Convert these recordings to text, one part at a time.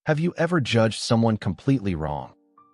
Have you ever judged someone completely wrong,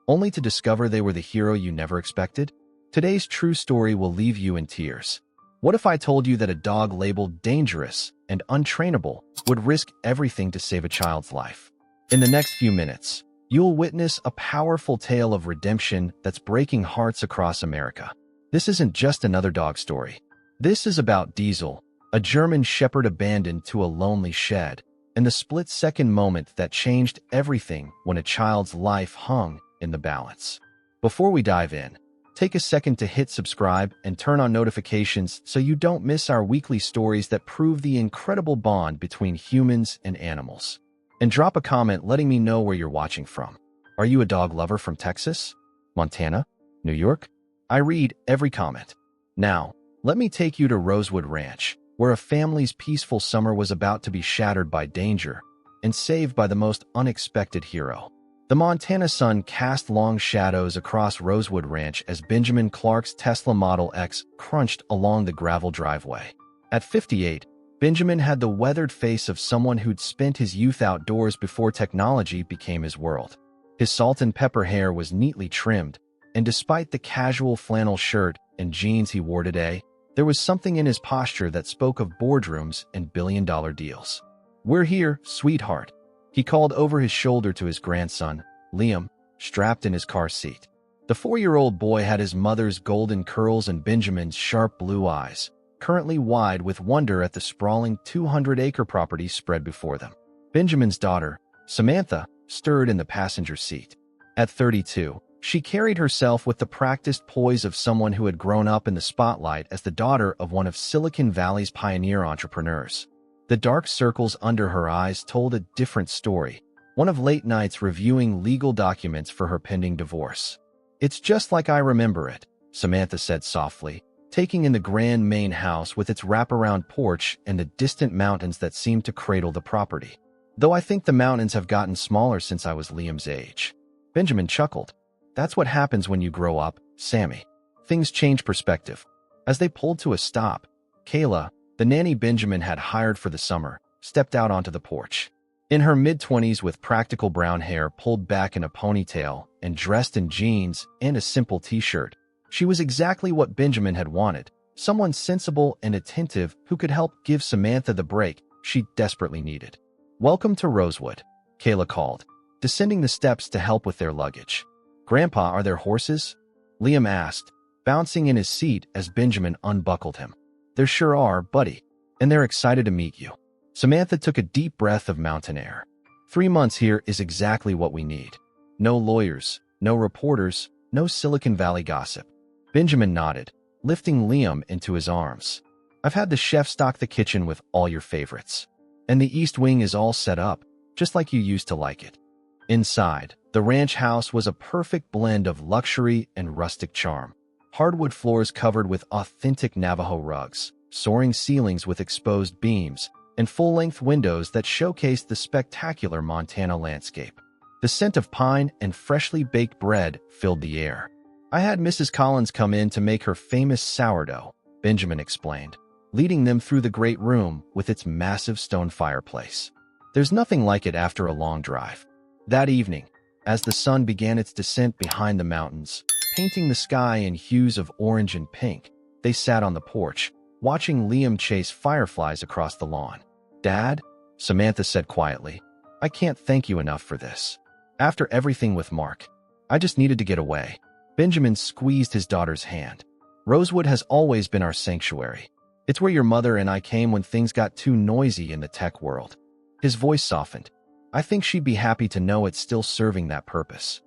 only to discover they were the hero you never expected? Today's true story will leave you in tears. What if I told you that a dog labeled dangerous and untrainable would risk everything to save a child's life? In the next few minutes, you'll witness a powerful tale of redemption that's breaking hearts across America. This isn't just another dog story. This is about Diesel, a German shepherd abandoned to a lonely shed, and the split-second moment that changed everything when a child's life hung in the balance. Before we dive in, take a second to hit subscribe and turn on notifications so you don't miss our weekly stories that prove the incredible bond between humans and animals. And drop a comment letting me know where you're watching from. Are you a dog lover from Texas, Montana, New York? I read every comment. Now, let me take you to Rosewood Ranch, where a family's peaceful summer was about to be shattered by danger and saved by the most unexpected hero. The Montana sun cast long shadows across Rosewood Ranch as Benjamin Clark's Tesla Model X crunched along the gravel driveway. At 58, Benjamin had the weathered face of someone who'd spent his youth outdoors before technology became his world. His salt and pepper hair was neatly trimmed, and despite the casual flannel shirt and jeans he wore today, there was something in his posture that spoke of boardrooms and billion-dollar deals. "We're here, sweetheart," he called over his shoulder to his grandson, Liam, strapped in his car seat. The 4-year-old boy had his mother's golden curls and Benjamin's sharp blue eyes, currently wide with wonder at the sprawling 200-acre property spread before them. Benjamin's daughter, Samantha, stirred in the passenger seat. At 32, she carried herself with the practiced poise of someone who had grown up in the spotlight as the daughter of one of Silicon Valley's pioneer entrepreneurs. The dark circles under her eyes told a different story, one of late nights reviewing legal documents for her pending divorce. "It's just like I remember it," Samantha said softly, taking in the grand main house with its wraparound porch and the distant mountains that seemed to cradle the property. "Though I think the mountains have gotten smaller since I was Liam's age." Benjamin chuckled. "That's what happens when you grow up, Sammy. Things change perspective." As they pulled to a stop, Kayla, the nanny Benjamin had hired for the summer, stepped out onto the porch. In her mid-20s with practical brown hair pulled back in a ponytail and dressed in jeans and a simple t-shirt, she was exactly what Benjamin had wanted, someone sensible and attentive who could help give Samantha the break she desperately needed. "Welcome to Rosewood," Kayla called, descending the steps to help with their luggage. "Grandpa, are there horses?" Liam asked, bouncing in his seat as Benjamin unbuckled him. "There sure are, buddy, and they're excited to meet you." Samantha took a deep breath of mountain air. 3 months here is exactly what we need. No lawyers, no reporters, no Silicon Valley gossip. Benjamin nodded, lifting Liam into his arms. "I've had the chef stock the kitchen with all your favorites. And the east wing is all set up, just like you used to like it." Inside, the ranch house was a perfect blend of luxury and rustic charm. Hardwood floors covered with authentic Navajo rugs, soaring ceilings with exposed beams, and full-length windows that showcased the spectacular Montana landscape. The scent of pine and freshly baked bread filled the air. "I had Mrs. Collins come in to make her famous sourdough," Benjamin explained, leading them through the great room with its massive stone fireplace. "There's nothing like it after a long drive." That evening, as the sun began its descent behind the mountains, painting the sky in hues of orange and pink, they sat on the porch, watching Liam chase fireflies across the lawn. "Dad," Samantha said quietly, "I can't thank you enough for this. After everything with Mark, I just needed to get away." Benjamin squeezed his daughter's hand. "Rosewood has always been our sanctuary. It's where your mother and I came when things got too noisy in the tech world." His voice softened. "I think she'd be happy to know it's still serving that purpose."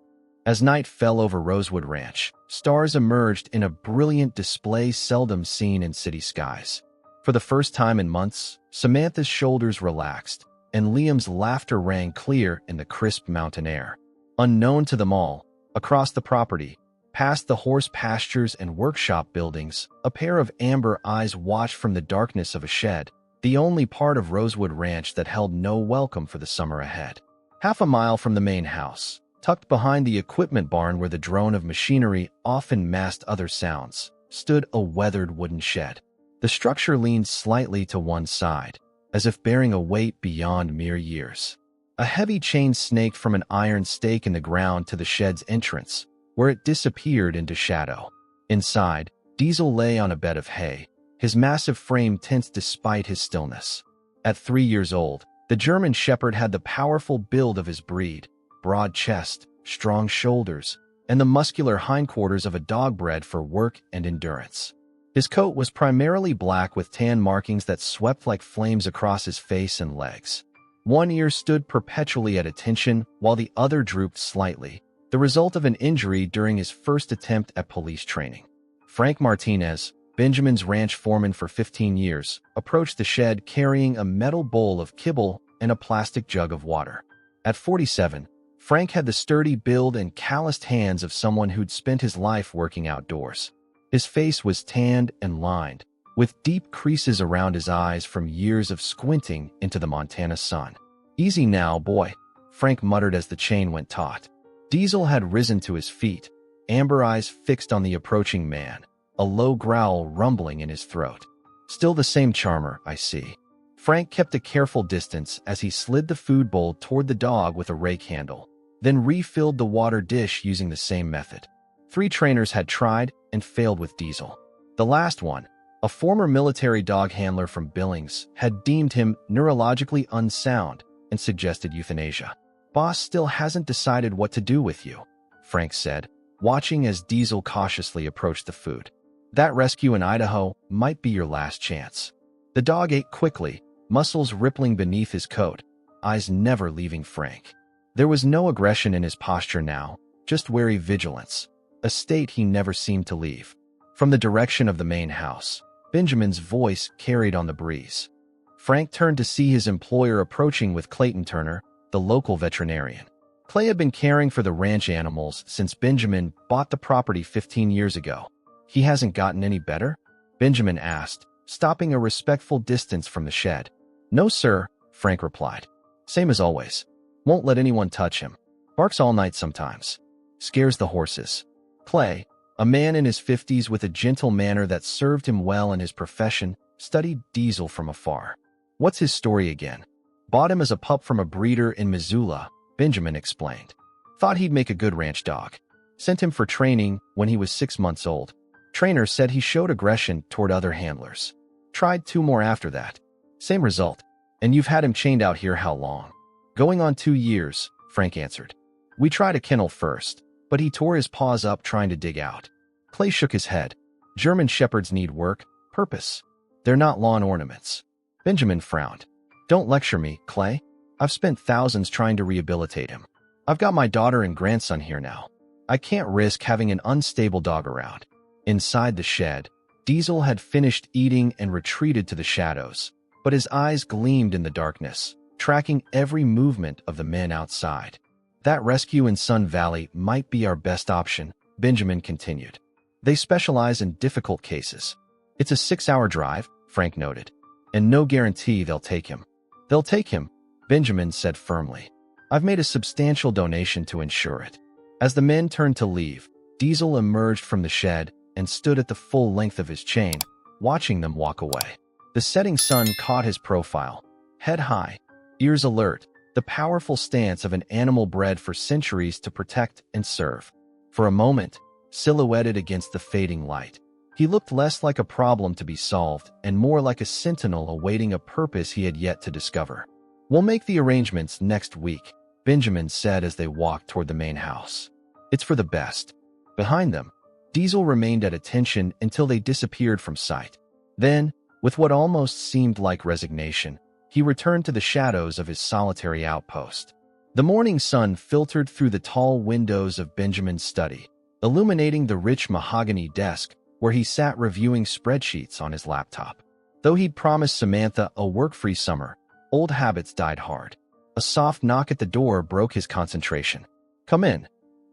As night fell over Rosewood Ranch, stars emerged in a brilliant display seldom seen in city skies. For the first time in months, Samantha's shoulders relaxed, and Liam's laughter rang clear in the crisp mountain air. Unknown to them all, across the property, past the horse pastures and workshop buildings, a pair of amber eyes watched from the darkness of a shed, the only part of Rosewood Ranch that held no welcome for the summer ahead. Half a mile from the main house, tucked behind the equipment barn where the drone of machinery often masked other sounds, stood a weathered wooden shed. The structure leaned slightly to one side, as if bearing a weight beyond mere years. A heavy chain snaked from an iron stake in the ground to the shed's entrance, where it disappeared into shadow. Inside, Diesel lay on a bed of hay, his massive frame tense despite his stillness. At 3 years old, the German Shepherd had the powerful build of his breed, broad chest, strong shoulders, and the muscular hindquarters of a dog bred for work and endurance. His coat was primarily black with tan markings that swept like flames across his face and legs. One ear stood perpetually at attention while the other drooped slightly, the result of an injury during his first attempt at police training. Frank Martinez, Benjamin's ranch foreman for 15 years, approached the shed carrying a metal bowl of kibble and a plastic jug of water. At 47, Frank had the sturdy build and calloused hands of someone who'd spent his life working outdoors. His face was tanned and lined, with deep creases around his eyes from years of squinting into the Montana sun. "Easy now, boy," Frank muttered as the chain went taut. Diesel had risen to his feet, amber eyes fixed on the approaching man, a low growl rumbling in his throat. "Still the same charmer, I see." Frank kept a careful distance as he slid the food bowl toward the dog with a rake handle, then refilled the water dish using the same method. 3 trainers had tried and failed with Diesel. The last one, a former military dog handler from Billings, had deemed him neurologically unsound and suggested euthanasia. "Boss still hasn't decided what to do with you," Frank said, watching as Diesel cautiously approached the food. "That rescue in Idaho might be your last chance." The dog ate quickly, muscles rippling beneath his coat, eyes never leaving Frank. There was no aggression in his posture now, just wary vigilance, a state he never seemed to leave. From the direction of the main house, Benjamin's voice carried on the breeze. Frank turned to see his employer approaching with Clayton Turner, the local veterinarian. Clay had been caring for the ranch animals since Benjamin bought the property 15 years ago. "He hasn't gotten any better?" Benjamin asked, stopping a respectful distance from the shed. "No, sir," Frank replied. "Same as always. Won't let anyone touch him. Barks all night sometimes. Scares the horses." Clay, a man in his 50s with a gentle manner that served him well in his profession, studied Diesel from afar. "What's his story again?" "Bought him as a pup from a breeder in Missoula," Benjamin explained. "Thought he'd make a good ranch dog. Sent him for training when he was 6 months old. Trainer said he showed aggression toward other handlers. Tried 2 more after that. Same result. And you've had him chained out here how long?" "Going on 2 years," Frank answered. "We tried a kennel first, but he tore his paws up trying to dig out." Clay shook his head. "German Shepherds need work, purpose. They're not lawn ornaments." Benjamin frowned. "Don't lecture me, Clay. I've spent thousands trying to rehabilitate him. I've got my daughter and grandson here now. I can't risk having an unstable dog around." Inside the shed, Diesel had finished eating and retreated to the shadows, but his eyes gleamed in the darkness, tracking every movement of the men outside. "That rescue in Sun Valley might be our best option," Benjamin continued. "They specialize in difficult cases. It's a 6-hour drive," Frank noted, "and no guarantee they'll take him." "They'll take him," Benjamin said firmly. "I've made a substantial donation to ensure it." As the men turned to leave, Diesel emerged from the shed and stood at the full length of his chain, watching them walk away. The setting sun caught his profile, head high, ears alert, the powerful stance of an animal bred for centuries to protect and serve. For a moment, silhouetted against the fading light, he looked less like a problem to be solved and more like a sentinel awaiting a purpose he had yet to discover. "We'll make the arrangements next week," Benjamin said as they walked toward the main house. "It's for the best." Behind them, Diesel remained at attention until they disappeared from sight. Then, with what almost seemed like resignation, he returned to the shadows of his solitary outpost. The morning sun filtered through the tall windows of Benjamin's study, illuminating the rich mahogany desk where he sat reviewing spreadsheets on his laptop. Though he'd promised Samantha a work-free summer, old habits died hard. A soft knock at the door broke his concentration. "Come in,"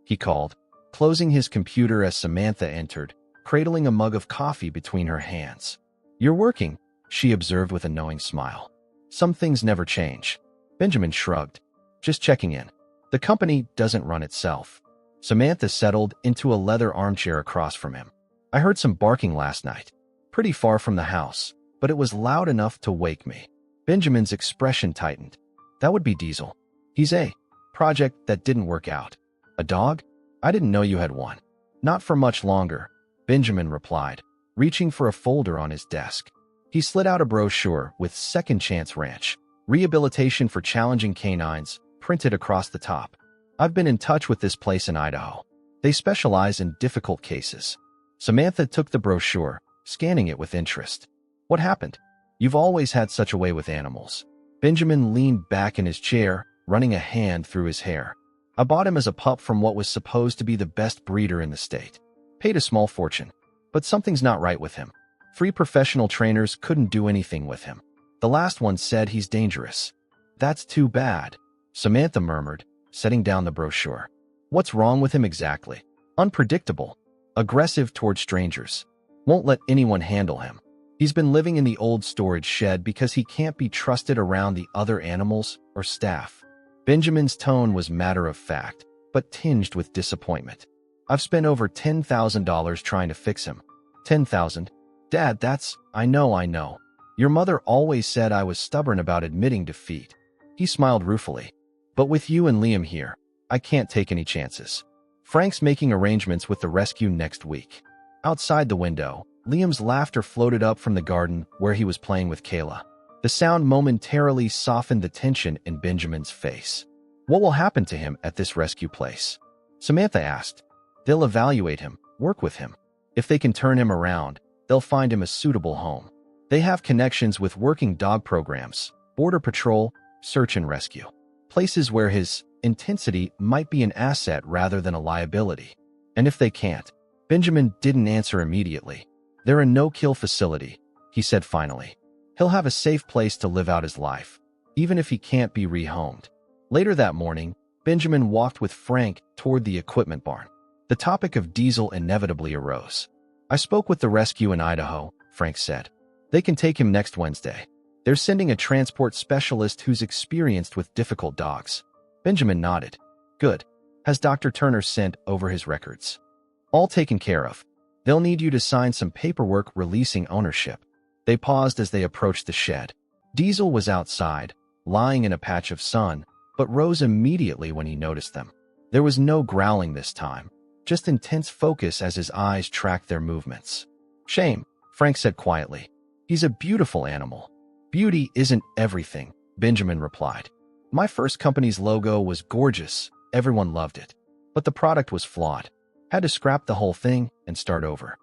he called, closing his computer as Samantha entered, cradling a mug of coffee between her hands. "You're working," she observed with a knowing smile. "Some things never change." Benjamin shrugged. "Just checking in. The company doesn't run itself." Samantha settled into a leather armchair across from him. "I heard some barking last night. Pretty far from the house, but it was loud enough to wake me." Benjamin's expression tightened. "That would be Diesel. He's a project that didn't work out. A dog? I didn't know you had one. Not for much longer, Benjamin replied, reaching for a folder on his desk. He slid out a brochure with Second Chance Ranch, Rehabilitation for Challenging Canines, printed across the top. I've been in touch with this place in Idaho. They specialize in difficult cases. Samantha took the brochure, scanning it with interest. What happened? You've always had such a way with animals. Benjamin leaned back in his chair, running a hand through his hair. I bought him as a pup from what was supposed to be the best breeder in the state. Paid a small fortune. But something's not right with him. 3 professional trainers couldn't do anything with him. The last one said he's dangerous. That's too bad, Samantha murmured, setting down the brochure. What's wrong with him exactly? Unpredictable. Aggressive toward strangers. Won't let anyone handle him. He's been living in the old storage shed because he can't be trusted around the other animals or staff. Benjamin's tone was matter-of-fact, but tinged with disappointment. I've spent over $10,000 trying to fix him. $10,000? Dad, I know. Your mother always said I was stubborn about admitting defeat. He smiled ruefully. But with you and Liam here, I can't take any chances. Frank's making arrangements with the rescue next week. Outside the window, Liam's laughter floated up from the garden where he was playing with Kayla. The sound momentarily softened the tension in Benjamin's face. What will happen to him at this rescue place? Samantha asked. They'll evaluate him, work with him. If they can turn him around, they'll find him a suitable home. They have connections with working dog programs, border patrol, search and rescue. Places where his intensity might be an asset rather than a liability. And if they can't, Benjamin didn't answer immediately. They're a no-kill facility, he said finally. He'll have a safe place to live out his life, even if he can't be rehomed. Later that morning, Benjamin walked with Frank toward the equipment barn. The topic of Diesel inevitably arose. I spoke with the rescue in Idaho, Frank said. They can take him next Wednesday. They're sending a transport specialist who's experienced with difficult dogs. Benjamin nodded. Good. Has Dr. Turner sent over his records? All taken care of. They'll need you to sign some paperwork releasing ownership. They paused as they approached the shed. Diesel was outside, lying in a patch of sun, but rose immediately when he noticed them. There was no growling this time, just intense focus as his eyes tracked their movements. Shame, Frank said quietly. He's a beautiful animal. Beauty isn't everything, Benjamin replied. My first company's logo was gorgeous. Everyone loved it. But the product was flawed. Had to scrap the whole thing and start over.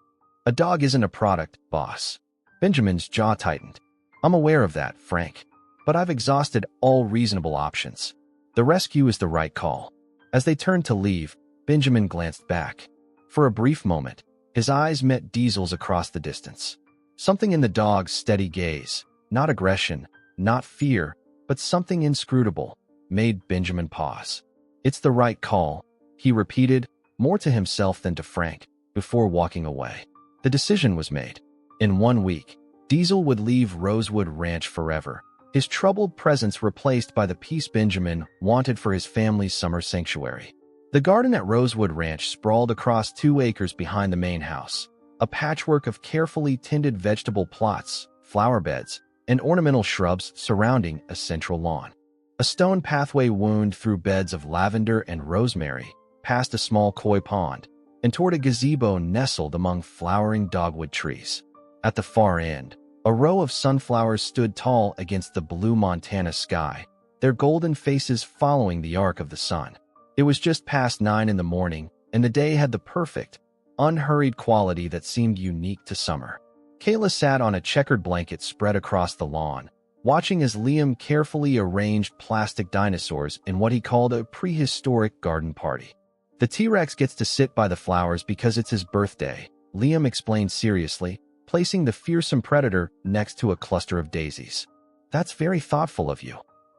A dog isn't a product, boss. Benjamin's jaw tightened. I'm aware of that, Frank. But I've exhausted all reasonable options. The rescue is the right call. As they turned to leave, Benjamin glanced back. For a brief moment, his eyes met Diesel's across the distance. Something in the dog's steady gaze, not aggression, not fear, but something inscrutable, made Benjamin pause. It's the right call, he repeated, more to himself than to Frank, before walking away. The decision was made. In 1 week, Diesel would leave Rosewood Ranch forever, his troubled presence replaced by the peace Benjamin wanted for his family's summer sanctuary. The garden at Rosewood Ranch sprawled across 2 acres behind the main house, a patchwork of carefully tended vegetable plots, flower beds, and ornamental shrubs surrounding a central lawn. A stone pathway wound through beds of lavender and rosemary, past a small koi pond, and toward a gazebo nestled among flowering dogwood trees. At the far end, a row of sunflowers stood tall against the blue Montana sky, their golden faces following the arc of the sun. It was just past 9 in the morning, and the day had the perfect, unhurried quality that seemed unique to summer. Kayla sat on a checkered blanket spread across the lawn, watching as Liam carefully arranged plastic dinosaurs in what he called a prehistoric garden party. The T-Rex gets to sit by the flowers because it's his birthday, Liam explained seriously, placing the fearsome predator next to a cluster of daisies. That's very thoughtful of you,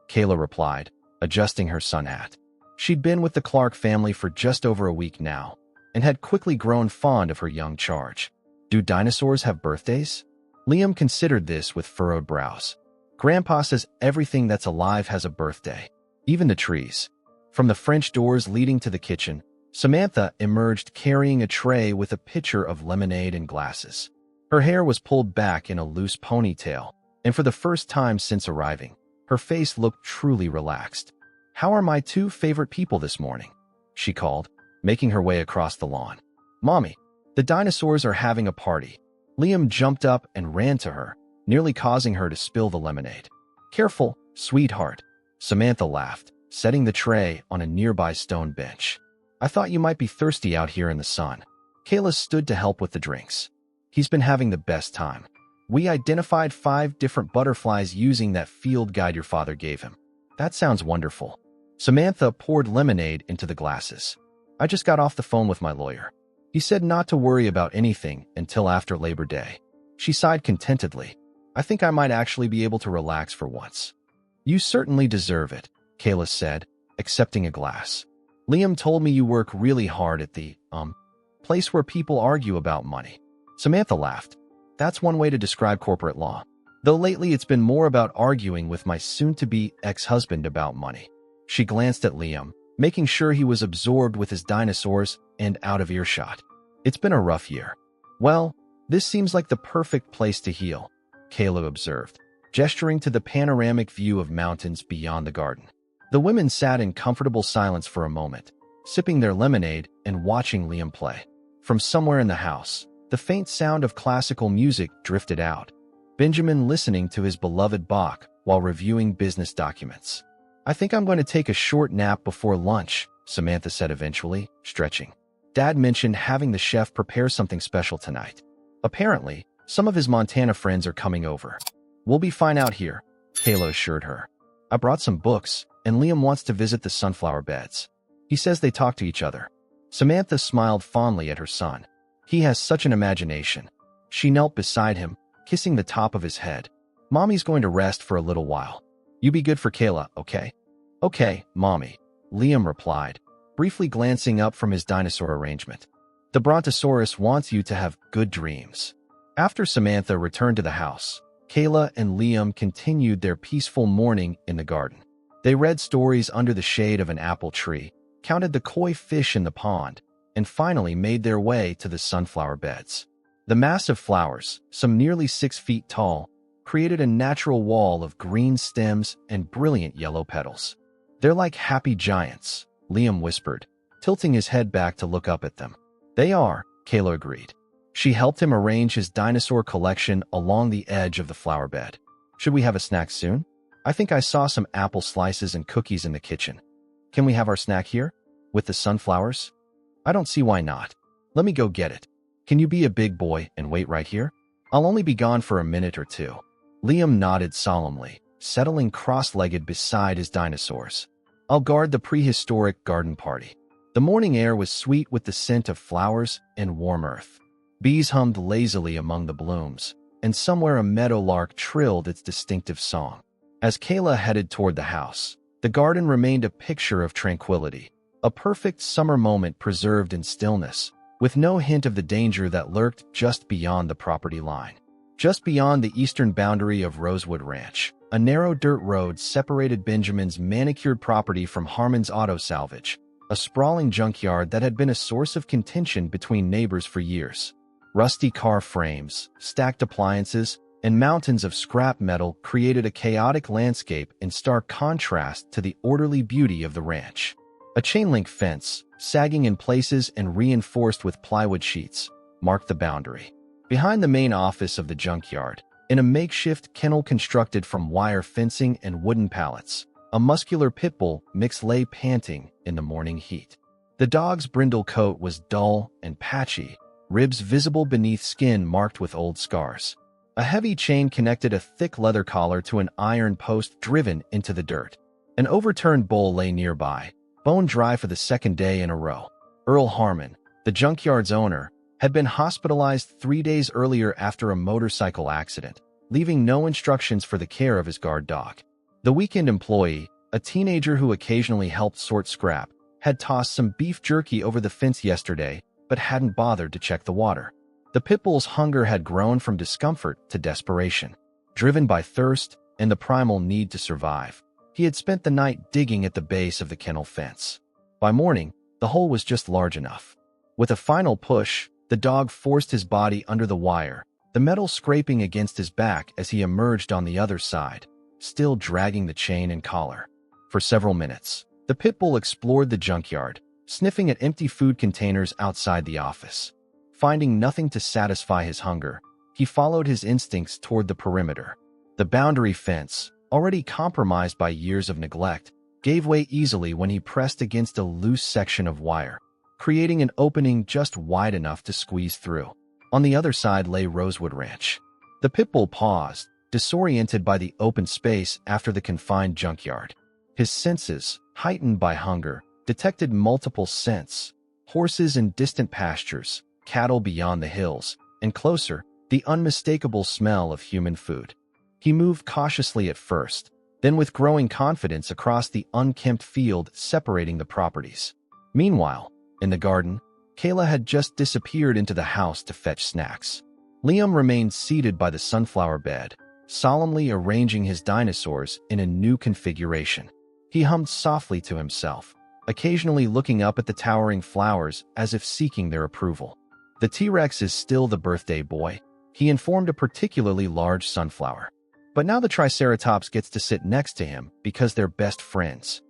Kayla replied, adjusting her sun hat. She'd been with the Clark family for just over a week now, and had quickly grown fond of her young charge. Do dinosaurs have birthdays? Liam considered this with furrowed brows. Grandpa says everything that's alive has a birthday, even the trees. From the French doors leading to the kitchen, Samantha emerged carrying a tray with a pitcher of lemonade and glasses. Her hair was pulled back in a loose ponytail, and for the first time since arriving, her face looked truly relaxed. How are my two favorite people this morning? She called, making her way across the lawn. Mommy, the dinosaurs are having a party. Liam jumped up and ran to her, nearly causing her to spill the lemonade. Careful, sweetheart, Samantha laughed, setting the tray on a nearby stone bench. I thought you might be thirsty out here in the sun. Kayla stood to help with the drinks. He's been having the best time. We identified 5 different butterflies using that field guide your father gave him. That sounds wonderful. Samantha poured lemonade into the glasses. I just got off the phone with my lawyer. He said not to worry about anything until after Labor Day. She sighed contentedly. I think I might actually be able to relax for once. You certainly deserve it, Kayla said, accepting a glass. Liam told me you work really hard at the, place where people argue about money. Samantha laughed. That's one way to describe corporate law. Though lately it's been more about arguing with my soon-to-be ex-husband about money. She glanced at Liam, making sure he was absorbed with his dinosaurs and out of earshot. It's been a rough year. Well, this seems like the perfect place to heal, Kayla observed, gesturing to the panoramic view of mountains beyond the garden. The women sat in comfortable silence for a moment, sipping their lemonade and watching Liam play. From somewhere in the house, the faint sound of classical music drifted out. Benjamin listening to his beloved Bach while reviewing business documents. I think I'm going to take a short nap before lunch, Samantha said eventually, stretching. Dad mentioned having the chef prepare something special tonight. Apparently, some of his Montana friends are coming over. We'll be fine out here, Kayla assured her. I brought some books, and Liam wants to visit the sunflower beds. He says they talk to each other. Samantha smiled fondly at her son. He has such an imagination. She knelt beside him, kissing the top of his head. Mommy's going to rest for a little while. You be good for Kayla, okay? Okay, Mommy, Liam replied, briefly glancing up from his dinosaur arrangement. The Brontosaurus wants you to have good dreams. After Samantha returned to the house, Kayla and Liam continued their peaceful morning in the garden. They read stories under the shade of an apple tree, counted the koi fish in the pond, and finally made their way to the sunflower beds. The massive flowers, some nearly 6 feet tall, created a natural wall of green stems and brilliant yellow petals. They're like happy giants, Liam whispered, tilting his head back to look up at them. They are, Kayla agreed. She helped him arrange his dinosaur collection along the edge of the flower bed. Should we have a snack soon? I think I saw some apple slices and cookies in the kitchen. Can we have our snack here? With the sunflowers? I don't see why not. Let me go get it. Can you be a big boy and wait right here? I'll only be gone for a minute or two. Liam nodded solemnly, settling cross-legged beside his dinosaurs. I'll guard the prehistoric garden party. The morning air was sweet with the scent of flowers and warm earth. Bees hummed lazily among the blooms, and somewhere a meadowlark trilled its distinctive song. As Kayla headed toward the house, the garden remained a picture of tranquility, a perfect summer moment preserved in stillness, with no hint of the danger that lurked just beyond the property line. Just beyond the eastern boundary of Rosewood Ranch, a narrow dirt road separated Benjamin's manicured property from Harmon's Auto Salvage, a sprawling junkyard that had been a source of contention between neighbors for years. Rusty car frames, stacked appliances, and mountains of scrap metal created a chaotic landscape in stark contrast to the orderly beauty of the ranch. A chain-link fence, sagging in places and reinforced with plywood sheets, marked the boundary. Behind the main office of the junkyard, in a makeshift kennel constructed from wire fencing and wooden pallets, a muscular Pitbull mix lay panting in the morning heat. The dog's brindle coat was dull and patchy, ribs visible beneath skin marked with old scars. A heavy chain connected a thick leather collar to an iron post driven into the dirt. An overturned bowl lay nearby, bone dry for the second day in a row. Earl Harmon, the junkyard's owner, had been hospitalized 3 days earlier after a motorcycle accident, leaving no instructions for the care of his guard dog. The weekend employee, a teenager who occasionally helped sort scrap, had tossed some beef jerky over the fence yesterday, but hadn't bothered to check the water. The Pitbull's hunger had grown from discomfort to desperation. Driven by thirst and the primal need to survive, he had spent the night digging at the base of the kennel fence. By morning, the hole was just large enough. With a final push, the dog forced his body under the wire, the metal scraping against his back as he emerged on the other side, still dragging the chain and collar. For several minutes, The Pitbull explored the junkyard, sniffing at empty food containers outside the office. Finding nothing to satisfy his hunger, he followed his instincts toward the perimeter. The boundary fence, already compromised by years of neglect, gave way easily when he pressed against a loose section of wire, creating an opening just wide enough to squeeze through. On the other side lay Rosewood Ranch. The Pitbull paused, disoriented by the open space after the confined junkyard. His senses, heightened by hunger, detected multiple scents: horses in distant pastures, cattle beyond the hills, and closer, the unmistakable smell of human food. He moved cautiously at first, then with growing confidence across the unkempt field separating the properties. Meanwhile, in the garden, Kayla had just disappeared into the house to fetch snacks. Liam remained seated by the sunflower bed, solemnly arranging his dinosaurs in a new configuration. He hummed softly to himself, occasionally looking up at the towering flowers as if seeking their approval. The T-Rex is still the birthday boy, he informed a particularly large sunflower. But now the Triceratops gets to sit next to him because they're best friends.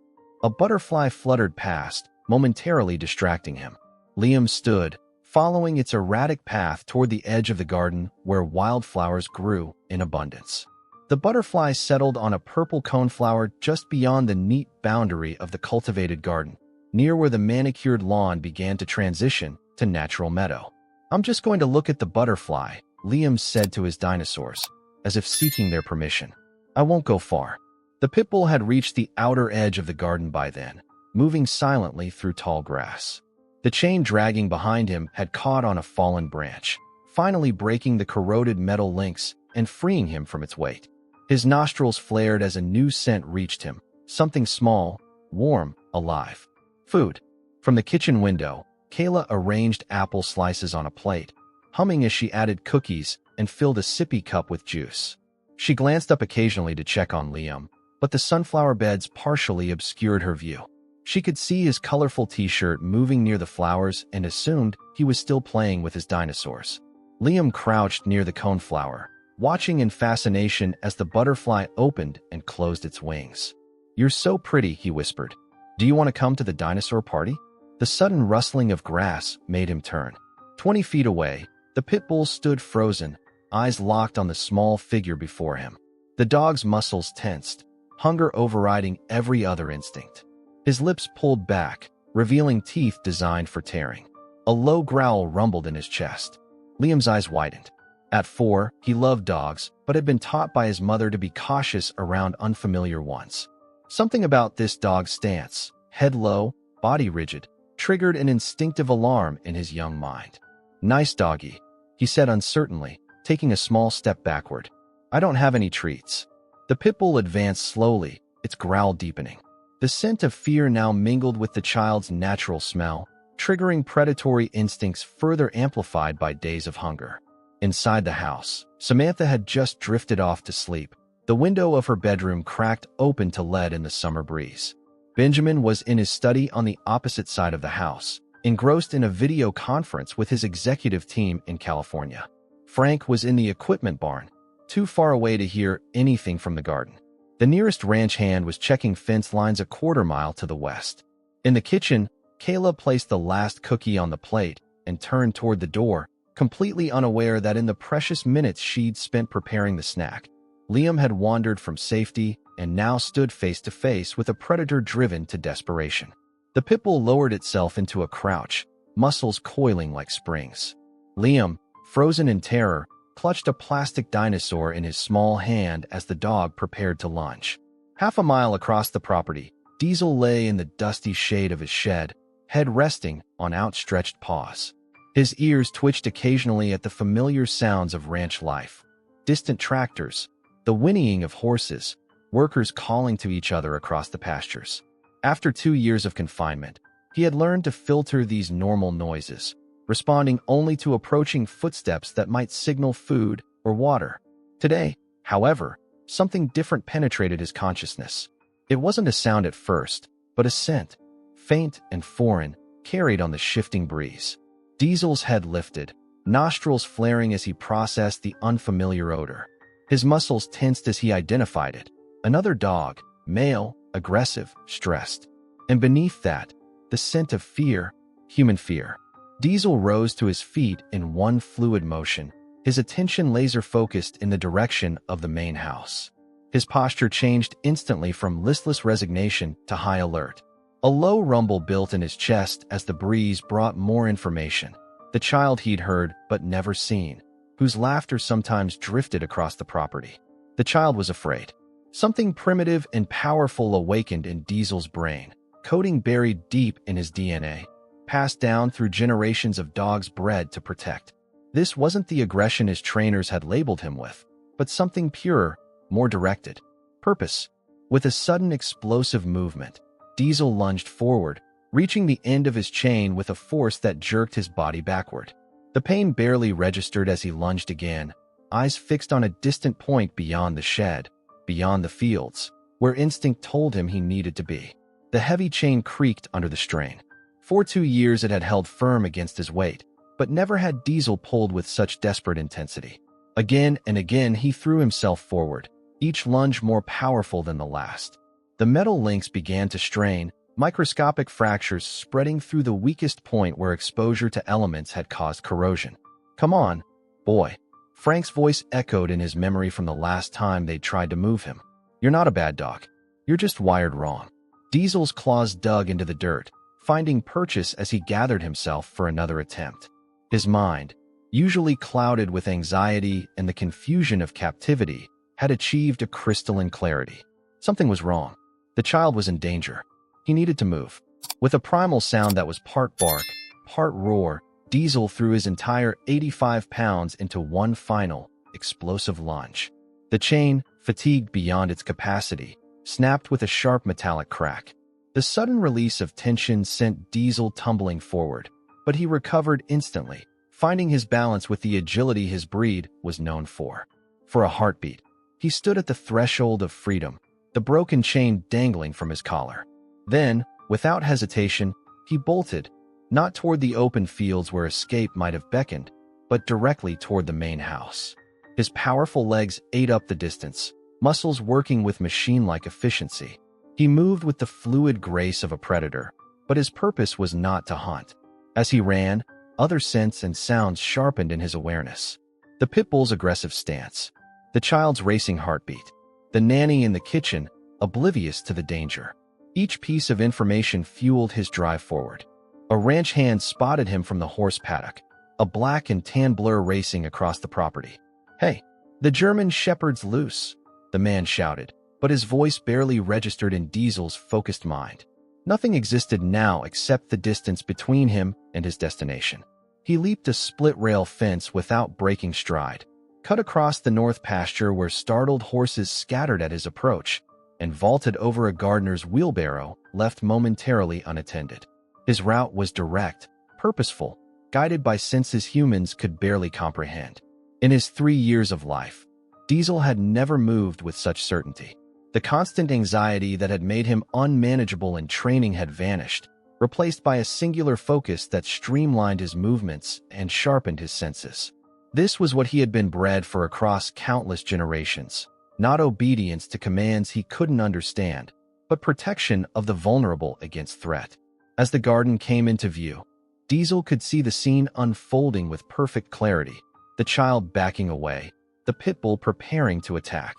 A butterfly fluttered past, momentarily distracting him. Liam stood, following its erratic path toward the edge of the garden where wildflowers grew in abundance. The butterfly settled on a purple coneflower just beyond the neat boundary of the cultivated garden, near where the manicured lawn began to transition to natural meadow. "I'm just going to look at the butterfly," Liam said to his dinosaurs, as if seeking their permission. "I won't go far." The Pitbull had reached the outer edge of the garden by then, moving silently through tall grass. The chain dragging behind him had caught on a fallen branch, finally breaking the corroded metal links and freeing him from its weight. His nostrils flared as a new scent reached him, something small, warm, alive. Food. From the kitchen window, Kayla arranged apple slices on a plate, humming as she added cookies and filled a sippy cup with juice. She glanced up occasionally to check on Liam, but the sunflower beds partially obscured her view. She could see his colorful t-shirt moving near the flowers and assumed he was still playing with his dinosaurs. Liam crouched near the coneflower, watching in fascination as the butterfly opened and closed its wings. "You're so pretty," he whispered. "Do you want to come to the dinosaur party?" The sudden rustling of grass made him turn. 20 feet away, the Pitbull stood frozen, eyes locked on the small figure before him. The dog's muscles tensed, hunger overriding every other instinct. His lips pulled back, revealing teeth designed for tearing. A low growl rumbled in his chest. Liam's eyes widened. At 4, he loved dogs, but had been taught by his mother to be cautious around unfamiliar ones. Something about this dog's stance, head low, body rigid, triggered an instinctive alarm in his young mind. "Nice doggy," he said uncertainly, taking a small step backward. "I don't have any treats." The Pitbull advanced slowly, its growl deepening. The scent of fear now mingled with the child's natural smell, triggering predatory instincts further amplified by days of hunger. Inside the house, Samantha had just drifted off to sleep, the window of her bedroom cracked open to let in the summer breeze. Benjamin was in his study on the opposite side of the house, engrossed in a video conference with his executive team in California. Frank was in the equipment barn, too far away to hear anything from the garden. The nearest ranch hand was checking fence lines a quarter-mile to the west. In the kitchen, Kayla placed the last cookie on the plate and turned toward the door, completely unaware that in the precious minutes she'd spent preparing the snack, Liam had wandered from safety and now stood face to face with a predator driven to desperation. The Pitbull lowered itself into a crouch, muscles coiling like springs. Liam, frozen in terror, clutched a plastic dinosaur in his small hand as the dog prepared to lunge. Half a mile across the property, Diesel lay in the dusty shade of his shed, head resting on outstretched paws. His ears twitched occasionally at the familiar sounds of ranch life. Distant tractors, the whinnying of horses, workers calling to each other across the pastures. After 2 years of confinement, he had learned to filter these normal noises, responding only to approaching footsteps that might signal food or water. Today, however, something different penetrated his consciousness. It wasn't a sound at first, but a scent, faint and foreign, carried on the shifting breeze. Diesel's head lifted, nostrils flaring as he processed the unfamiliar odor. His muscles tensed as he identified it. Another dog, male, aggressive, stressed. And beneath that, the scent of fear, human fear. Diesel rose to his feet in one fluid motion, his attention laser-focused in the direction of the main house. His posture changed instantly from listless resignation to high alert. A low rumble built in his chest as the breeze brought more information. The child he'd heard but never seen, whose laughter sometimes drifted across the property. The child was afraid. Something primitive and powerful awakened in Diesel's brain, coding buried deep in his DNA, passed down through generations of dogs bred to protect. This wasn't the aggression his trainers had labeled him with, but something purer, more directed. Purpose. With a sudden explosive movement, Diesel lunged forward, reaching the end of his chain with a force that jerked his body backward. The pain barely registered as he lunged again, eyes fixed on a distant point beyond the shed, beyond the fields, where instinct told him he needed to be. The heavy chain creaked under the strain. For 2 years it had held firm against his weight, but never had Diesel pulled with such desperate intensity. Again and again he threw himself forward, each lunge more powerful than the last. The metal links began to strain, microscopic fractures spreading through the weakest point where exposure to elements had caused corrosion. "Come on, boy." Frank's voice echoed in his memory from the last time they'd tried to move him. "You're not a bad dog. You're just wired wrong." Diesel's claws dug into the dirt, finding purchase as he gathered himself for another attempt. His mind, usually clouded with anxiety and the confusion of captivity, had achieved a crystalline clarity. Something was wrong. The child was in danger. He needed to move. With a primal sound that was part bark, part roar, Diesel threw his entire 85 pounds into one final, explosive lunge. The chain, fatigued beyond its capacity, snapped with a sharp metallic crack. The sudden release of tension sent Diesel tumbling forward, but he recovered instantly, finding his balance with the agility his breed was known for. For a heartbeat, he stood at the threshold of freedom, the broken chain dangling from his collar. Then, without hesitation, he bolted, not toward the open fields where escape might have beckoned, but directly toward the main house. His powerful legs ate up the distance, muscles working with machine-like efficiency. He moved with the fluid grace of a predator, but his purpose was not to hunt. As he ran, other scents and sounds sharpened in his awareness. The Pitbull's aggressive stance, the child's racing heartbeat, the nanny in the kitchen, oblivious to the danger. Each piece of information fueled his drive forward. A ranch hand spotted him from the horse paddock, a black and tan blur racing across the property. "Hey, the German Shepherd's loose," the man shouted, but his voice barely registered in Diesel's focused mind. Nothing existed now except the distance between him and his destination. He leaped a split-rail fence without breaking stride, cut across the north pasture where startled horses scattered at his approach, and vaulted over a gardener's wheelbarrow left momentarily unattended. His route was direct, purposeful, guided by senses humans could barely comprehend. In his 3 years of life, Diesel had never moved with such certainty. The constant anxiety that had made him unmanageable in training had vanished, replaced by a singular focus that streamlined his movements and sharpened his senses. This was what he had been bred for across countless generations, not obedience to commands he couldn't understand, but protection of the vulnerable against threat. As the garden came into view, Diesel could see the scene unfolding with perfect clarity, the child backing away, the Pitbull preparing to attack.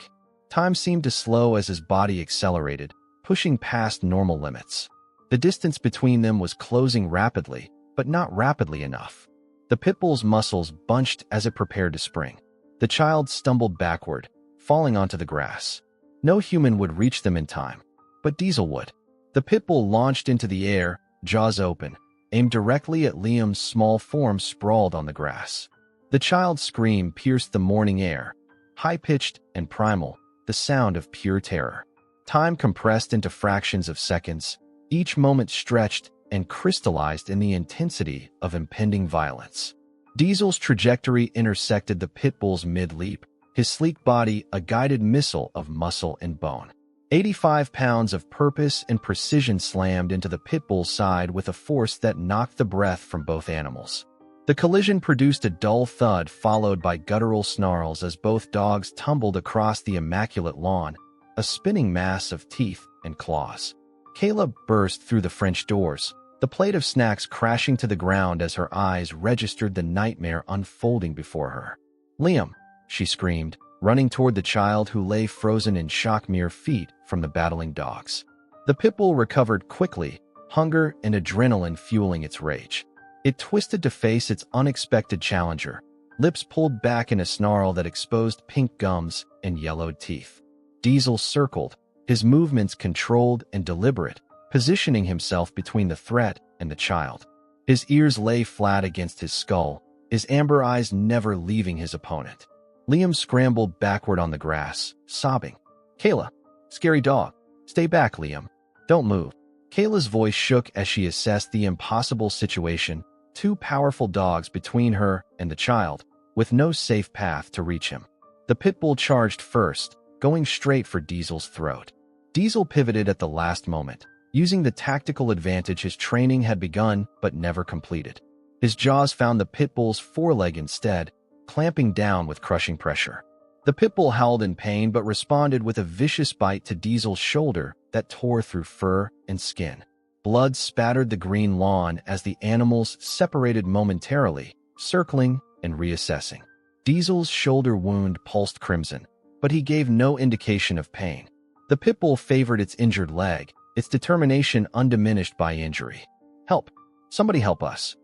Time seemed to slow as his body accelerated, pushing past normal limits. The distance between them was closing rapidly, but not rapidly enough. The Pitbull's muscles bunched as it prepared to spring. The child stumbled backward, falling onto the grass. No human would reach them in time, but Diesel would. The Pitbull launched into the air, jaws open, aimed directly at Liam's small form sprawled on the grass. The child's scream pierced the morning air, high-pitched and primal, the sound of pure terror. Time compressed into fractions of seconds, each moment stretched and crystallized in the intensity of impending violence. Diesel's trajectory intersected the Pitbull's mid-leap, his sleek body a guided missile of muscle and bone. 85 pounds of purpose and precision slammed into the Pitbull's side with a force that knocked the breath from both animals. The collision produced a dull thud followed by guttural snarls as both dogs tumbled across the immaculate lawn, a spinning mass of teeth and claws. Kayla burst through the French doors, the plate of snacks crashing to the ground as her eyes registered the nightmare unfolding before her. "Liam!" she screamed, running toward the child who lay frozen in shock mere feet from the battling dogs. The Pitbull recovered quickly, hunger and adrenaline fueling its rage. It twisted to face its unexpected challenger, lips pulled back in a snarl that exposed pink gums and yellowed teeth. Diesel circled, his movements controlled and deliberate, positioning himself between the threat and the child. His ears lay flat against his skull, his amber eyes never leaving his opponent. Liam scrambled backward on the grass, sobbing. "Kayla, scary dog. Stay back, Liam. Don't move." Kayla's voice shook as she assessed the impossible situation, two powerful dogs between her and the child, with no safe path to reach him. The Pitbull charged first, going straight for Diesel's throat. Diesel pivoted at the last moment, using the tactical advantage his training had begun but never completed. His jaws found the Pitbull's foreleg instead, clamping down with crushing pressure. The Pitbull howled in pain but responded with a vicious bite to Diesel's shoulder that tore through fur and skin. Blood spattered the green lawn as the animals separated momentarily, circling and reassessing. Diesel's shoulder wound pulsed crimson, but he gave no indication of pain. The Pitbull favored its injured leg, its determination undiminished by injury. "Help! Somebody help us!"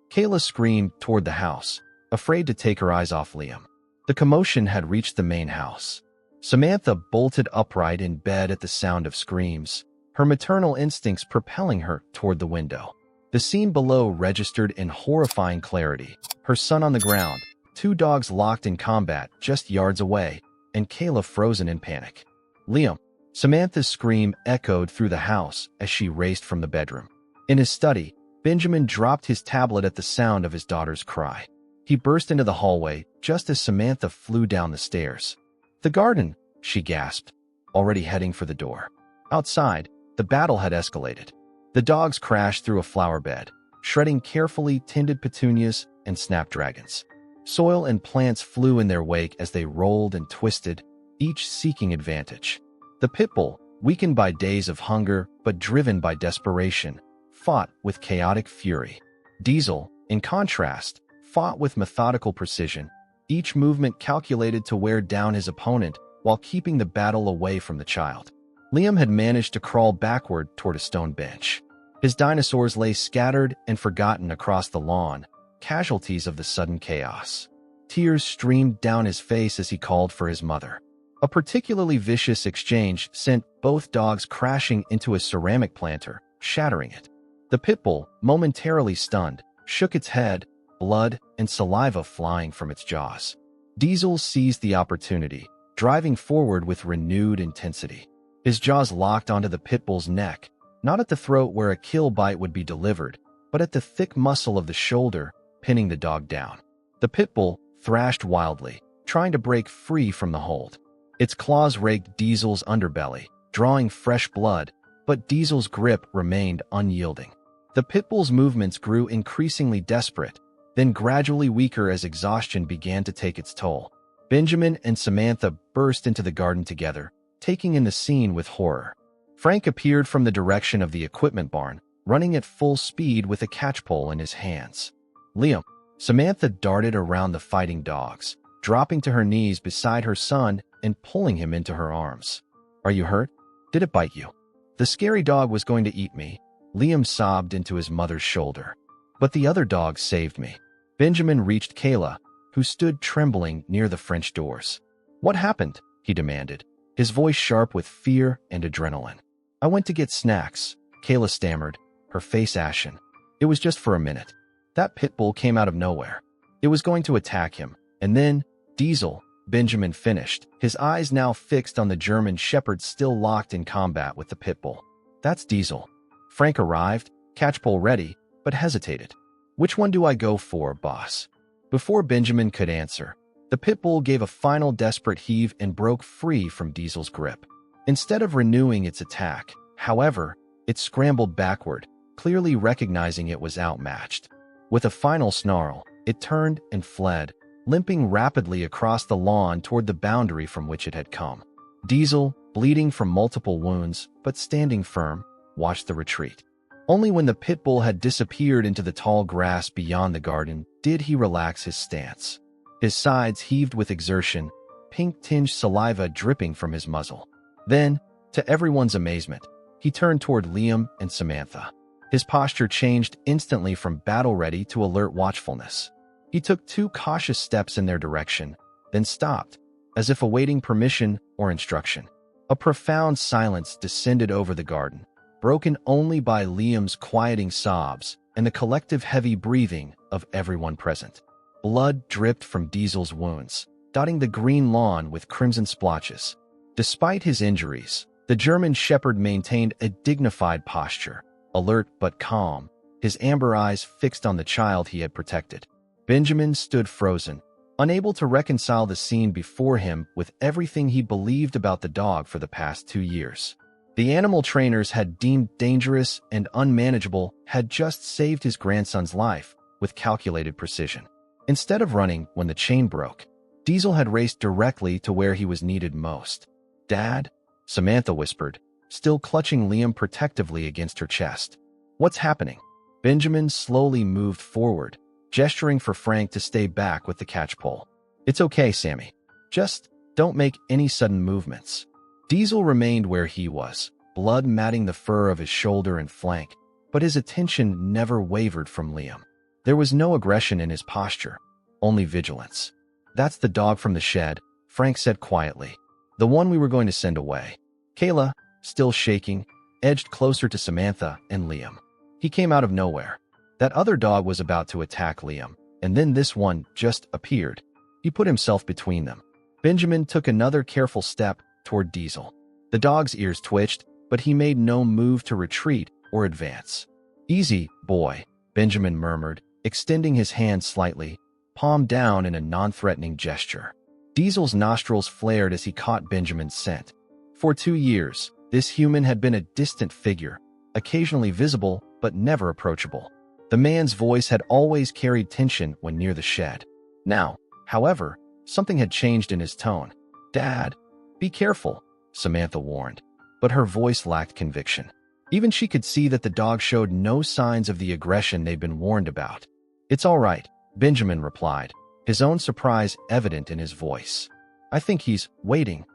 Kayla screamed toward the house, afraid to take her eyes off Liam. The commotion had reached the main house. Samantha bolted upright in bed at the sound of screams, her maternal instincts propelling her toward the window. The scene below registered in horrifying clarity. Her son on the ground, two dogs locked in combat just yards away, and Kayla frozen in panic. "Liam!" Samantha's scream echoed through the house as she raced from the bedroom. In his study, Benjamin dropped his tablet at the sound of his daughter's cry. He burst into the hallway just as Samantha flew down the stairs. "The garden!" she gasped, already heading for the door. Outside, the battle had escalated. The dogs crashed through a flower bed, shredding carefully tended petunias and snapdragons. Soil and plants flew in their wake as they rolled and twisted, each seeking advantage. The Pitbull, weakened by days of hunger but driven by desperation, fought with chaotic fury. Diesel, in contrast, fought with methodical precision, each movement calculated to wear down his opponent while keeping the battle away from the child. Liam had managed to crawl backward toward a stone bench. His dinosaurs lay scattered and forgotten across the lawn, casualties of the sudden chaos. Tears streamed down his face as he called for his mother. A particularly vicious exchange sent both dogs crashing into a ceramic planter, shattering it. The Pitbull, momentarily stunned, shook its head, blood and saliva flying from its jaws. Diesel seized the opportunity, driving forward with renewed intensity. His jaws locked onto the Pitbull's neck, not at the throat where a kill bite would be delivered, but at the thick muscle of the shoulder, pinning the dog down. The Pitbull thrashed wildly, trying to break free from the hold. Its claws raked Diesel's underbelly, drawing fresh blood, but Diesel's grip remained unyielding. The Pitbull's movements grew increasingly desperate, then gradually weaker as exhaustion began to take its toll. Benjamin and Samantha burst into the garden together, taking in the scene with horror. Frank appeared from the direction of the equipment barn, running at full speed with a catchpole in his hands. "Liam!" Samantha darted around the fighting dogs, dropping to her knees beside her son and pulling him into her arms. "Are you hurt? Did it bite you?" "The scary dog was going to eat me," Liam sobbed into his mother's shoulder. "But the other dog saved me." Benjamin reached Kayla, who stood trembling near the French doors. "What happened?" he demanded, his voice sharp with fear and adrenaline. "I went to get snacks," Kayla stammered, her face ashen. "It was just for a minute. That Pitbull came out of nowhere. It was going to attack him, and then, Diesel," Benjamin finished, his eyes now fixed on the German Shepherd still locked in combat with the Pitbull. "That's Diesel." Frank arrived, catchpole ready, but hesitated. "Which one do I go for, boss?" Before Benjamin could answer, the Pitbull gave a final desperate heave and broke free from Diesel's grip. Instead of renewing its attack, however, it scrambled backward, clearly recognizing it was outmatched. With a final snarl, it turned and fled, limping rapidly across the lawn toward the boundary from which it had come. Diesel, bleeding from multiple wounds, but standing firm, watched the retreat. Only when the Pitbull had disappeared into the tall grass beyond the garden did he relax his stance. His sides heaved with exertion, pink-tinged saliva dripping from his muzzle. Then, to everyone's amazement, he turned toward Liam and Samantha. His posture changed instantly from battle-ready to alert watchfulness. He took 2 cautious steps in their direction, then stopped, as if awaiting permission or instruction. A profound silence descended over the garden, broken only by Liam's quieting sobs and the collective heavy breathing of everyone present. Blood dripped from Diesel's wounds, dotting the green lawn with crimson splotches. Despite his injuries, the German Shepherd maintained a dignified posture, alert but calm, his amber eyes fixed on the child he had protected. Benjamin stood frozen, unable to reconcile the scene before him with everything he believed about the dog for the past 2 years. The animal trainers had deemed dangerous and unmanageable had just saved his grandson's life with calculated precision. Instead of running when the chain broke, Diesel had raced directly to where he was needed most. "Dad?" Samantha whispered, still clutching Liam protectively against her chest. "What's happening?" Benjamin slowly moved forward, gesturing for Frank to stay back with the catch-pole. "It's okay, Sammy. Just don't make any sudden movements." Diesel remained where he was, blood matting the fur of his shoulder and flank, but his attention never wavered from Liam. There was no aggression in his posture, only vigilance. "That's the dog from the shed," Frank said quietly. "The one we were going to send away." Kayla, still shaking, edged closer to Samantha and Liam. He came out of nowhere. That other dog was about to attack Liam, and then this one just appeared. He put himself between them. Benjamin took another careful step toward Diesel. The dog's ears twitched, but he made no move to retreat or advance. "Easy, boy," Benjamin murmured, extending his hand slightly, palm down in a non-threatening gesture. Diesel's nostrils flared as he caught Benjamin's scent. For 2 years, this human had been a distant figure, occasionally visible but never approachable. The man's voice had always carried tension when near the shed. Now, however, something had changed in his tone. "Dad, be careful," Samantha warned, but her voice lacked conviction. Even she could see that the dog showed no signs of the aggression they'd been warned about. "It's all right," Benjamin replied, his own surprise evident in his voice. "I think he's waiting."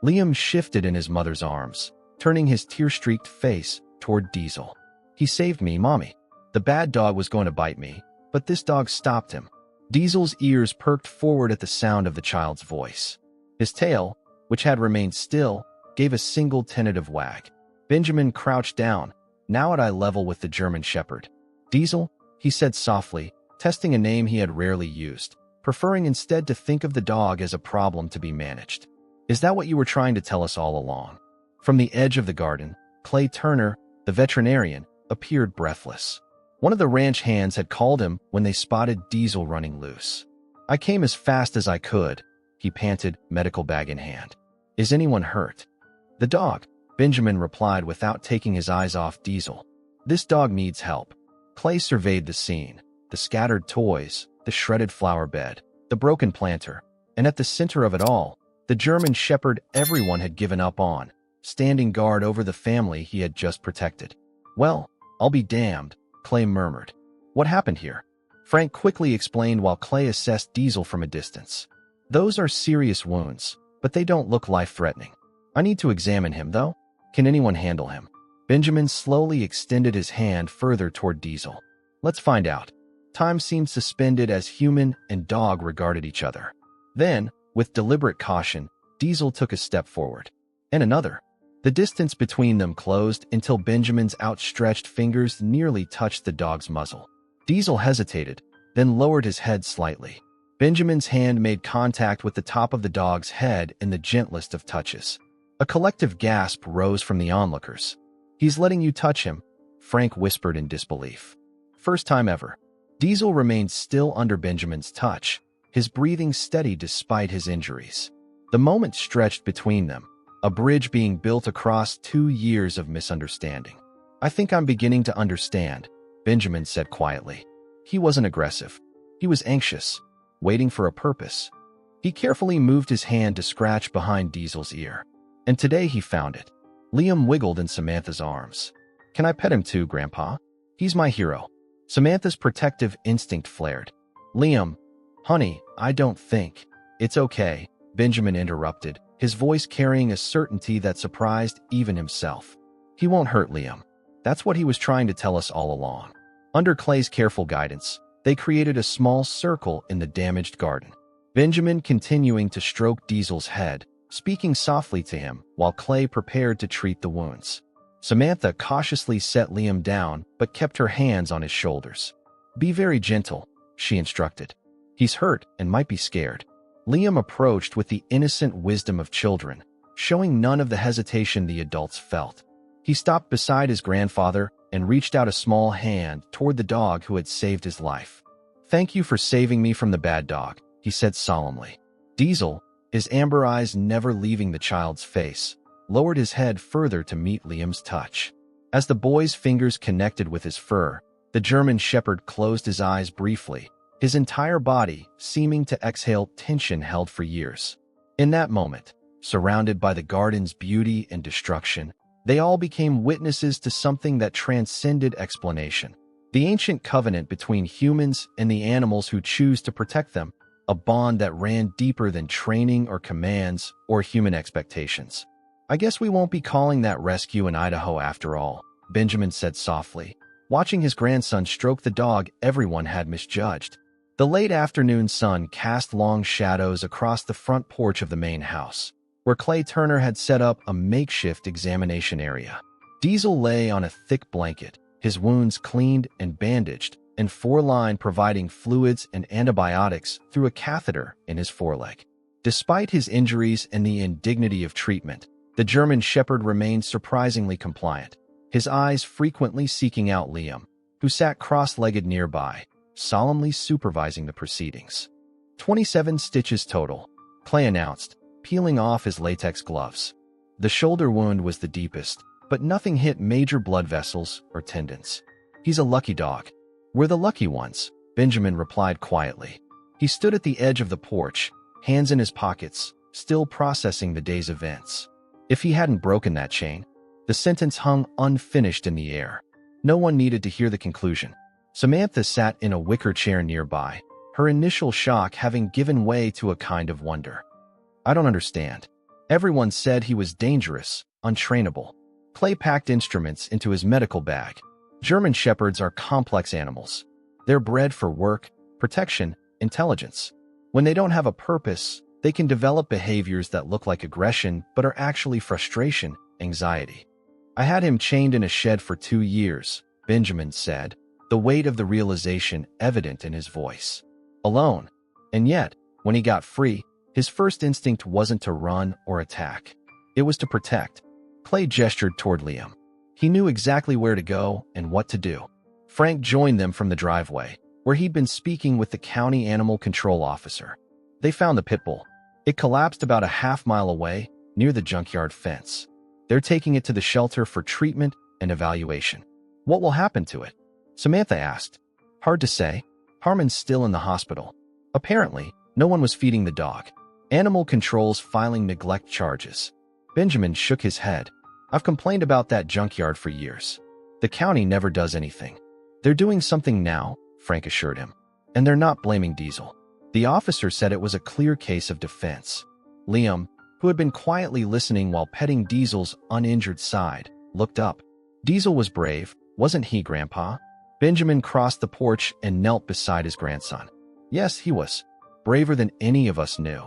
Liam shifted in his mother's arms, turning his tear-streaked face toward Diesel. "He saved me, Mommy. The bad dog was going to bite me, but this dog stopped him." Diesel's ears perked forward at the sound of the child's voice. His tail, which had remained still, gave a single tentative wag. Benjamin crouched down, now at eye level with the German Shepherd. "Diesel," he said softly, testing a name he had rarely used, preferring instead to think of the dog as a problem to be managed. "Is that what you were trying to tell us all along?" From the edge of the garden, Clay Turner, the veterinarian, appeared breathless. One of the ranch hands had called him when they spotted Diesel running loose. "I came as fast as I could," he panted, medical bag in hand. "Is anyone hurt?" "The dog," Benjamin replied without taking his eyes off Diesel. "This dog needs help." Clay surveyed the scene, the scattered toys, the shredded flower bed, the broken planter, and at the center of it all, the German Shepherd everyone had given up on, standing guard over the family he had just protected. "Well, I'll be damned," Clay murmured. "What happened here?" Frank quickly explained while Clay assessed Diesel from a distance. "Those are serious wounds, but they don't look life-threatening. I need to examine him, though. Can anyone handle him?" Benjamin slowly extended his hand further toward Diesel. "Let's find out." Time seemed suspended as human and dog regarded each other. Then, with deliberate caution, Diesel took a step forward. And another. The distance between them closed until Benjamin's outstretched fingers nearly touched the dog's muzzle. Diesel hesitated, then lowered his head slightly. Benjamin's hand made contact with the top of the dog's head in the gentlest of touches. A collective gasp rose from the onlookers. "He's letting you touch him," Frank whispered in disbelief. First time ever. Diesel remained still under Benjamin's touch, his breathing steady despite his injuries. The moment stretched between them, a bridge being built across 2 years of misunderstanding. "I think I'm beginning to understand," Benjamin said quietly. He wasn't aggressive. He was anxious, waiting for a purpose. He carefully moved his hand to scratch behind Diesel's ear. And today he found it. Liam wiggled in Samantha's arms. Can I pet him too, Grandpa? He's my hero. Samantha's protective instinct flared. Liam, honey, I don't think. It's okay, Benjamin interrupted, his voice carrying a certainty that surprised even himself. He won't hurt Liam. That's what he was trying to tell us all along. Under Clay's careful guidance, they created a small circle in the damaged garden. Benjamin continuing to stroke Diesel's head, speaking softly to him while Clay prepared to treat the wounds. Samantha cautiously set Liam down but kept her hands on his shoulders. Be very gentle, she instructed. He's hurt and might be scared. Liam approached with the innocent wisdom of children, showing none of the hesitation the adults felt. He stopped beside his grandfather and reached out a small hand toward the dog who had saved his life. Thank you for saving me from the bad dog, he said solemnly. Diesel, his amber eyes never leaving the child's face, lowered his head further to meet Liam's touch. As the boy's fingers connected with his fur, the German shepherd closed his eyes briefly, his entire body seeming to exhale tension held for years. In that moment, surrounded by the garden's beauty and destruction, they all became witnesses to something that transcended explanation. The ancient covenant between humans and the animals who choose to protect them, a bond that ran deeper than training or commands or human expectations. I guess we won't be calling that rescue in Idaho after all, Benjamin said softly, watching his grandson stroke the dog everyone had misjudged. The late afternoon sun cast long shadows across the front porch of the main house, where Clay Turner had set up a makeshift examination area. Diesel lay on a thick blanket, his wounds cleaned and bandaged, and Foreline providing fluids and antibiotics through a catheter in his foreleg. Despite his injuries and the indignity of treatment, the German shepherd remained surprisingly compliant, his eyes frequently seeking out Liam, who sat cross-legged nearby, solemnly supervising the proceedings. 27 stitches total, Clay announced, peeling off his latex gloves. The shoulder wound was the deepest, but nothing hit major blood vessels or tendons. He's a lucky dog. We're the lucky ones, Benjamin replied quietly. He stood at the edge of the porch, hands in his pockets, still processing the day's events. If he hadn't broken that chain, the sentence hung unfinished in the air. No one needed to hear the conclusion. Samantha sat in a wicker chair nearby, her initial shock having given way to a kind of wonder. I don't understand. Everyone said he was dangerous, untrainable. Clay packed instruments into his medical bag. German shepherds are complex animals. They're bred for work, protection, intelligence. When they don't have a purpose, they can develop behaviors that look like aggression but are actually frustration, anxiety. I had him chained in a shed for 2 years, Benjamin said, the weight of the realization evident in his voice. Alone. And yet, when he got free, his first instinct wasn't to run or attack. It was to protect. Clay gestured toward Liam. He knew exactly where to go and what to do. Frank joined them from the driveway, where he'd been speaking with the county animal control officer. They found the Pitbull. It collapsed about a half-mile away, near the junkyard fence. They're taking it to the shelter for treatment and evaluation. What will happen to it? Samantha asked. Hard to say. Harmon's still in the hospital. Apparently, no one was feeding the dog. Animal control's filing neglect charges. Benjamin shook his head. I've complained about that junkyard for years. The county never does anything. They're doing something now, Frank assured him. And they're not blaming Diesel. The officer said it was a clear case of defense. Liam, who had been quietly listening while petting Diesel's uninjured side, looked up. Diesel was brave, wasn't he, Grandpa? Benjamin crossed the porch and knelt beside his grandson. Yes, he was. Braver than any of us knew.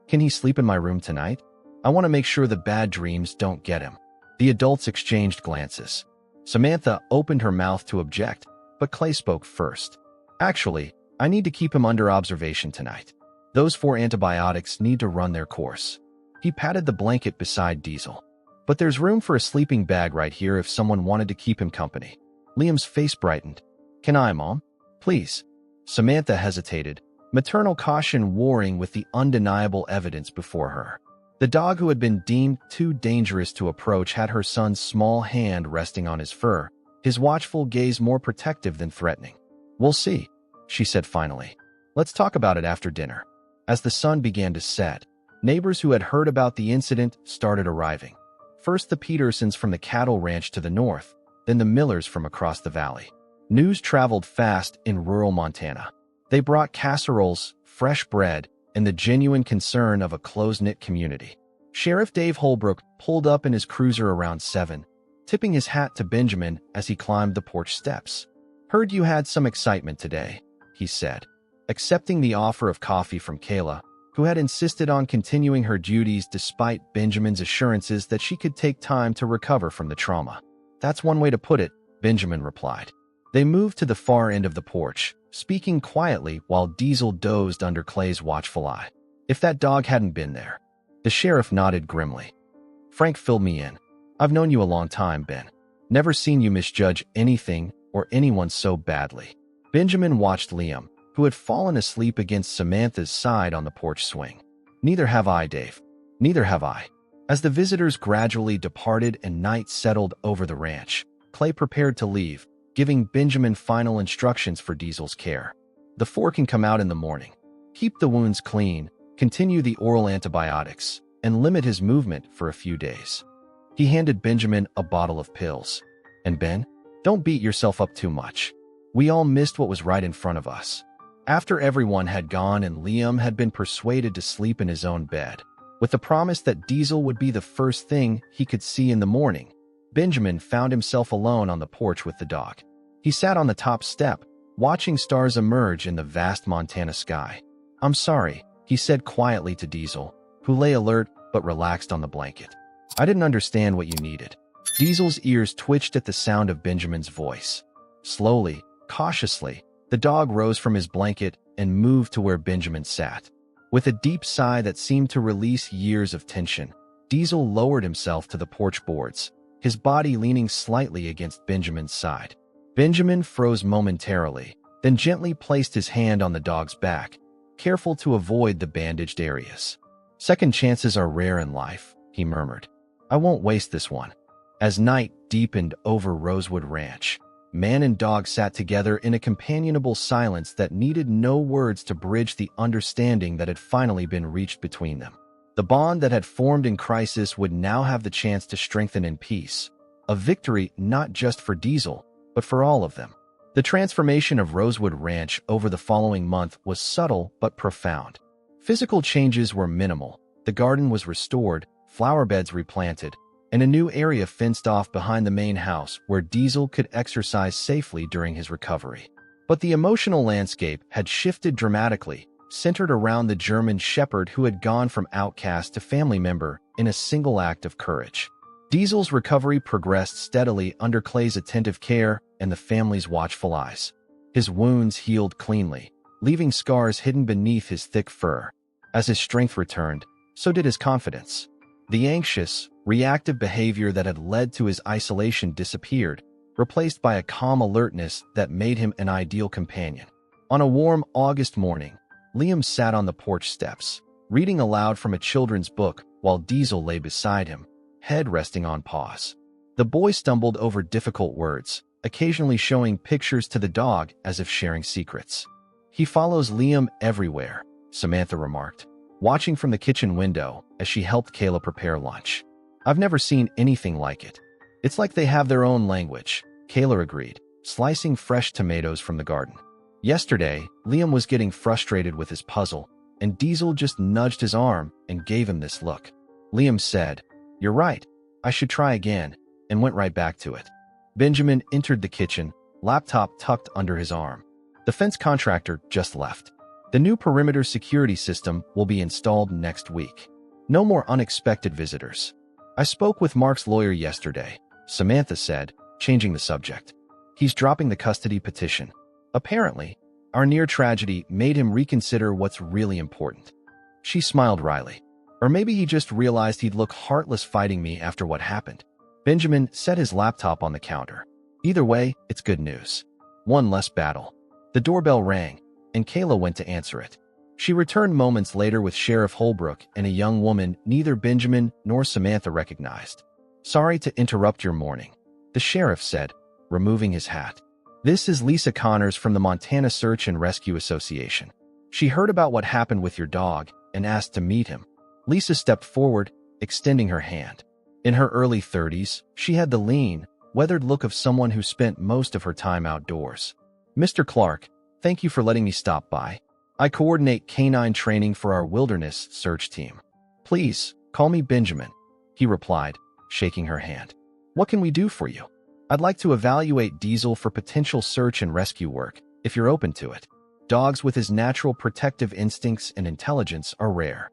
Can he sleep in my room tonight? I want to make sure the bad dreams don't get him. The adults exchanged glances. Samantha opened her mouth to object, but Clay spoke first. Actually, I need to keep him under observation tonight. Those 4 antibiotics need to run their course. He patted the blanket beside Diesel. But there's room for a sleeping bag right here if someone wanted to keep him company. Liam's face brightened. Can I, Mom? Please. Samantha hesitated, maternal caution warring with the undeniable evidence before her. The dog who had been deemed too dangerous to approach had her son's small hand resting on his fur, his watchful gaze more protective than threatening. We'll see, she said finally. Let's talk about it after dinner. As the sun began to set, neighbors who had heard about the incident started arriving. First the Petersons from the cattle ranch to the north, then the Millers from across the valley. News traveled fast in rural Montana. They brought casseroles, fresh bread, and the genuine concern of a close-knit community. Sheriff Dave Holbrook pulled up in his cruiser around 7, tipping his hat to Benjamin as he climbed the porch steps. "Heard you had some excitement today," he said, accepting the offer of coffee from Kayla, who had insisted on continuing her duties despite Benjamin's assurances that she could take time to recover from the trauma. "That's one way to put it," Benjamin replied. They moved to the far end of the porch, speaking quietly while Diesel dozed under Clay's watchful eye. "If that dog hadn't been there." The sheriff nodded grimly. "Frank filled me in. I've known you a long time, Ben. Never seen you misjudge anything or anyone so badly." Benjamin watched Liam, who had fallen asleep against Samantha's side on the porch swing. "Neither have I, Dave. Neither have I." As the visitors gradually departed and night settled over the ranch, Clay prepared to leave, giving Benjamin final instructions for Diesel's care. "The 4 can come out in the morning. Keep the wounds clean, continue the oral antibiotics, and limit his movement for a few days." He handed Benjamin a bottle of pills. "And Ben, don't beat yourself up too much. We all missed what was right in front of us." After everyone had gone and Liam had been persuaded to sleep in his own bed, with the promise that Diesel would be the first thing he could see in the morning, Benjamin found himself alone on the porch with the dog. He sat on the top step, watching stars emerge in the vast Montana sky. "I'm sorry," he said quietly to Diesel, who lay alert but relaxed on the blanket. "I didn't understand what you needed." Diesel's ears twitched at the sound of Benjamin's voice. Slowly, cautiously, the dog rose from his blanket and moved to where Benjamin sat. With a deep sigh that seemed to release years of tension, Diesel lowered himself to the porch boards, his body leaning slightly against Benjamin's side. Benjamin froze momentarily, then gently placed his hand on the dog's back, careful to avoid the bandaged areas. "Second chances are rare in life," he murmured. "I won't waste this one." As night deepened over Rosewood Ranch, man and dog sat together in a companionable silence that needed no words to bridge the understanding that had finally been reached between them. The bond that had formed in crisis would now have the chance to strengthen in peace, a victory not just for Diesel, but for all of them. The transformation of Rosewood Ranch over the following month was subtle but profound. Physical changes were minimal. The garden was restored, flower beds replanted, and a new area fenced off behind the main house where Diesel could exercise safely during his recovery. But the emotional landscape had shifted dramatically, centered around the German shepherd who had gone from outcast to family member in a single act of courage. Diesel's recovery progressed steadily under Clay's attentive care and the family's watchful eyes. His wounds healed cleanly, leaving scars hidden beneath his thick fur. As his strength returned, so did his confidence. The anxious, reactive behavior that had led to his isolation disappeared, replaced by a calm alertness that made him an ideal companion. On a warm August morning, Liam sat on the porch steps, reading aloud from a children's book while Diesel lay beside him, head resting on paws. The boy stumbled over difficult words, occasionally showing pictures to the dog as if sharing secrets. "He follows Liam everywhere," Samantha remarked, watching from the kitchen window as she helped Kayla prepare lunch. "I've never seen anything like it. It's like they have their own language," Kayla agreed, slicing fresh tomatoes from the garden. Yesterday, Liam was getting frustrated with his puzzle, and Diesel just nudged his arm and gave him this look. Liam said, "You're right, I should try again," and went right back to it. Benjamin entered the kitchen, laptop tucked under his arm. The fence contractor just left. The new perimeter security system will be installed next week. No more unexpected visitors. "I spoke with Mark's lawyer yesterday," Samantha said, changing the subject. "He's dropping the custody petition. Apparently, our near tragedy made him reconsider what's really important." She smiled wryly. "Or maybe he just realized he'd look heartless fighting me after what happened." Benjamin set his laptop on the counter. "Either way, it's good news. One less battle." The doorbell rang, and Kayla went to answer it. She returned moments later with Sheriff Holbrook and a young woman neither Benjamin nor Samantha recognized. "Sorry to interrupt your morning," the sheriff said, removing his hat. "This is Lisa Connors from the Montana Search and Rescue Association. She heard about what happened with your dog and asked to meet him." Lisa stepped forward, extending her hand. In her early 30s, she had the lean, weathered look of someone who spent most of her time outdoors. "Mr. Clark, thank you for letting me stop by. I coordinate canine training for our wilderness search team. Please, call me Benjamin," he replied, shaking her hand. "What can we do for you?" "I'd like to evaluate Diesel for potential search and rescue work, if you're open to it. Dogs with his natural protective instincts and intelligence are rare."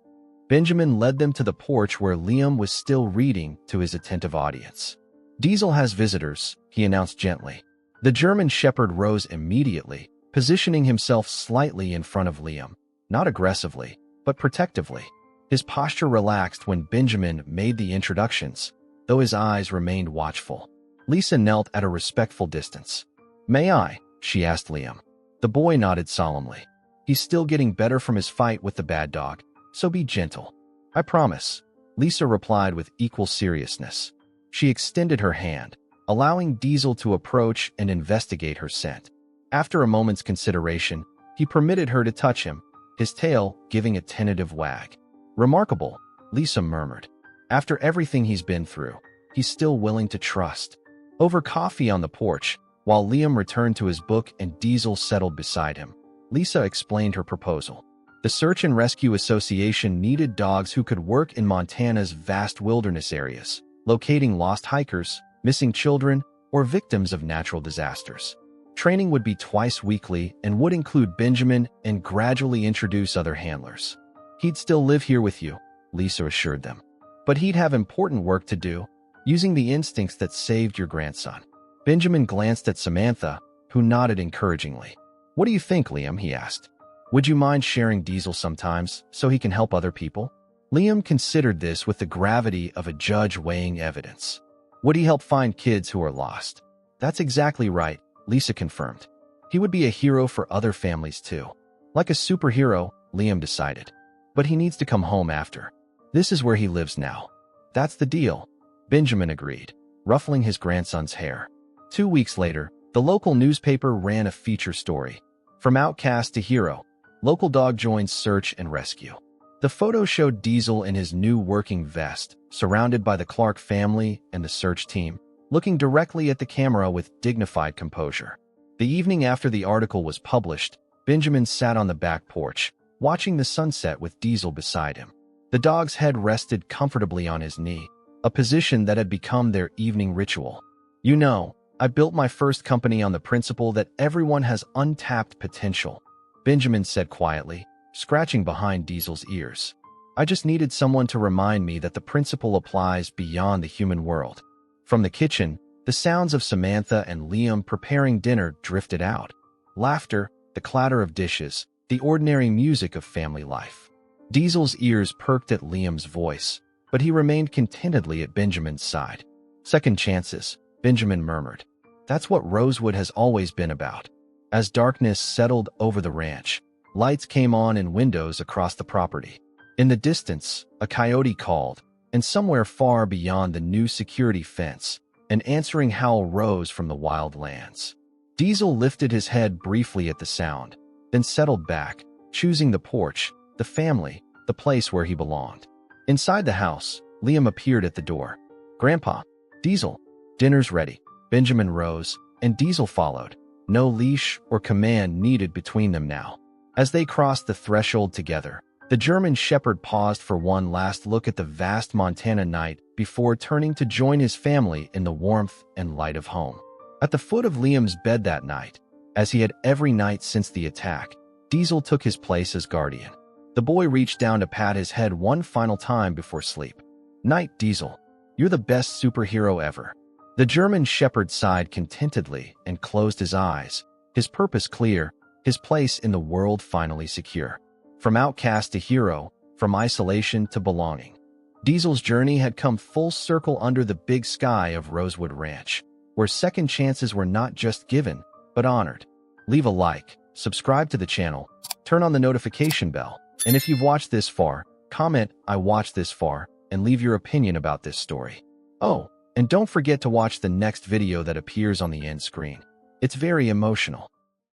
Benjamin led them to the porch where Liam was still reading to his attentive audience. "Diesel has visitors," he announced gently. The German Shepherd rose immediately, positioning himself slightly in front of Liam, not aggressively, but protectively. His posture relaxed when Benjamin made the introductions, though his eyes remained watchful. Lisa knelt at a respectful distance. "May I?" she asked Liam. The boy nodded solemnly. "He's still getting better from his fight with the bad dog, so be gentle." "I promise," Lisa replied with equal seriousness. She extended her hand, allowing Diesel to approach and investigate her scent. After a moment's consideration, he permitted her to touch him, his tail giving a tentative wag. "Remarkable," Lisa murmured. "After everything he's been through, he's still willing to trust." Over coffee on the porch, while Liam returned to his book and Diesel settled beside him, Lisa explained her proposal. The Search and Rescue Association needed dogs who could work in Montana's vast wilderness areas, locating lost hikers, missing children, or victims of natural disasters. Training would be twice weekly and would include Benjamin and gradually introduce other handlers. "He'd still live here with you," Lisa assured them. "But he'd have important work to do, using the instincts that saved your grandson." Benjamin glanced at Samantha, who nodded encouragingly. "What do you think, Liam?" he asked. "Would you mind sharing Diesel sometimes so he can help other people?" Liam considered this with the gravity of a judge weighing evidence. "Would he help find kids who are lost?" "That's exactly right," Lisa confirmed. "He would be a hero for other families too." "Like a superhero," Liam decided. "But he needs to come home after. This is where he lives now." "That's the deal," Benjamin agreed, ruffling his grandson's hair. 2 weeks later, the local newspaper ran a feature story. "From outcast to hero, local dog joins search and rescue." The photo showed Diesel in his new working vest, surrounded by the Clark family and the search team, looking directly at the camera with dignified composure. The evening after the article was published, Benjamin sat on the back porch, watching the sunset with Diesel beside him. The dog's head rested comfortably on his knee, a position that had become their evening ritual. "You know, I built my first company on the principle that everyone has untapped potential," Benjamin said quietly, scratching behind Diesel's ears. "I just needed someone to remind me that the principle applies beyond the human world." From the kitchen, the sounds of Samantha and Liam preparing dinner drifted out. Laughter, the clatter of dishes, the ordinary music of family life. Diesel's ears perked at Liam's voice, but he remained contentedly at Benjamin's side. "Second chances," Benjamin murmured. "That's what Rosewood has always been about." As darkness settled over the ranch, lights came on in windows across the property. In the distance, a coyote called, and somewhere far beyond the new security fence, an answering howl rose from the wild lands. Diesel lifted his head briefly at the sound, then settled back, choosing the porch, the family, the place where he belonged. Inside the house, Liam appeared at the door. "Grandpa, Diesel, dinner's ready." Benjamin rose, and Diesel followed, no leash or command needed between them now. As they crossed the threshold together, the German Shepherd paused for one last look at the vast Montana night before turning to join his family in the warmth and light of home. At the foot of Liam's bed that night, as he had every night since the attack, Diesel took his place as guardian. The boy reached down to pat his head one final time before sleep. "Night, Diesel. You're the best superhero ever." The German Shepherd sighed contentedly and closed his eyes, his purpose clear, his place in the world finally secure. From outcast to hero, from isolation to belonging, Diesel's journey had come full circle under the big sky of Rosewood Ranch, where second chances were not just given, but honored. Leave a like, subscribe to the channel, turn on the notification bell, and if you've watched this far, comment "I watched this far" and leave your opinion about this story. Oh, and don't forget to watch the next video that appears on the end screen. It's very emotional.